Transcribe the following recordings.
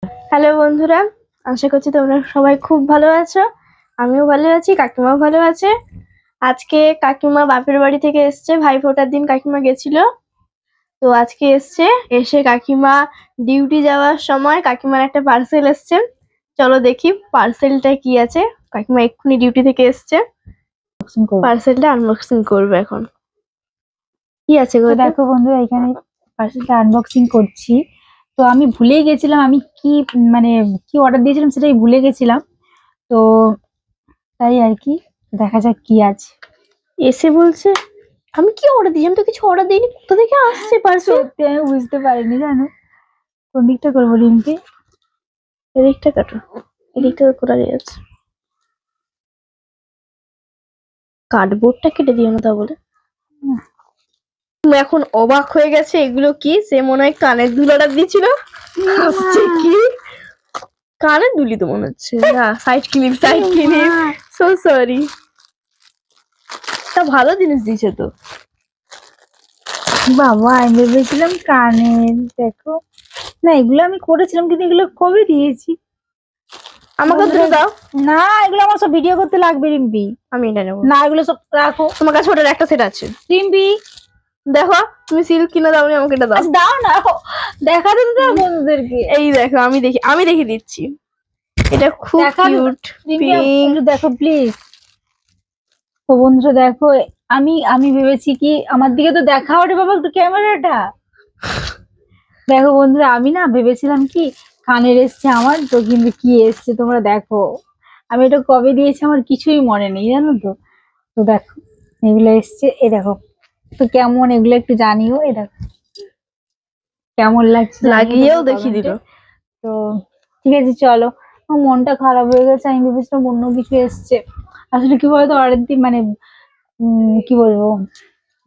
Hello বন্ধুরা, আশা করছি তোমরা সবাই খুব ভালো আছো। আমিও ভালো আছি, কাকিমাও ভালো আছে। আজকে কাকিমা বাপের বাড়ি থেকে এসছে, ভাইফোঁটার দিন কাকিমা গেছিল, তো আজকে এসছে। এসে কাকিমা ডিউটি যাওয়ার সময় কাকিমার একটা পার্সেল এসছে। চলো দেখি পার্সেলটা কি আছে। কাকিমা এক্ষুনি ডিউটি থেকে এসছে, পার্সেলটা আনবক্সিং করবে এখন। কি আছে গো? তো দেখো বন্ধুরা, এখানে পার্সেলটা আনবক্সিং করছি। তো আমি ভুলেই গেছিলাম আমি মানে কি অর্ডার দিয়েছিলাম সেটাই ভুলে গেছিলাম। তো তাই আর কি, দেখা যাক কি আছে। এসে বলছে আমি কি অর্ডার দিই? আমি তো কিছু অর্ডার দিইনি। কোথা থেকে আসছে পার্সেল? সত্যি আমি বুঝতে পারিনি, জানো। কোন দিকটা করবো রিম্পি? এদিকটা কাটো, এদিকটা কোথায় আছে? কার্ডবোর্ডটা কেটে দিও না তাহলে। এখন অবাক হয়ে গেছে, এগুলো কি? সে মনে হয় কানের দুল অর্ডার দিয়েছিল। আসছে কি? কানের দুলি তো মনে হচ্ছে না, side clip, side clip. So sorry. তা ভালো জিনিস দিয়েছে তো। বাবা, আমি ভেবেছিলাম কানের। দেখো, না এগুলো আমি করেছিলাম, কিন্তু এগুলো কবে দিয়েছি? আমাকে দুটো দাও। না, এগুলো আমার সব ভিডিও করতে লাগবে রিম্পি। আমি এটা নেবো। না, এগুলো সব রাখো। তোমার কাছে ওটার একটা সেট আছে। রিম্পি, দেখো, তুমি সিল্ক কিনে দাওনি, আমাকে এটা দাও। আচ্ছা দাও না, দেখাতে তো দাও বন্ধুদেরকে। এই দেখো, আমি দেখে দিচ্ছি। এটা খুব কিউট, পিঙ্ক। একটু দেখো প্লিজ। তো বন্ধুরা দেখো, আমি আমি ভেবেছি কি, আমার দিকে তো দেখাও রে বাবা একটু ক্যামেরাটা। দেখো বন্ধুরা, আমি না ভেবেছিলাম কি কানের এসছে আমার, তো কিন্তু কি এসছে তোমরা দেখো। আমি এটা কবে দিয়েছি আমার কিছুই মনে নেই, জানো তো। তো দেখো, এগুলো এসছে, এ দেখো। তো কেমন এগুলো একটু জানিও, এ দেখো কেমন লাগছে, লাগিয়েও দেখিয়ে দিল। তো ঠিক আছে, চলো। আমার মনটা খারাপ হয়ে গেছে, আমি ভেবেছিলাম অন্য কিছু এসছে। আসলে কি বলতো, অর্ডার দিই মানে কি বলবো,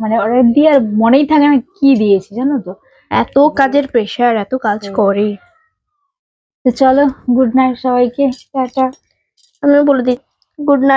মানে অর্ডার দিয়ে আর মনেই থাকে না কি দিয়েছি, জানো তো। এত কাজের প্রেশার, এত কাজ করে। তো চলো, গুড নাইট সবাইকে, টাটা। আমিও বলে দিই গুড নাইট।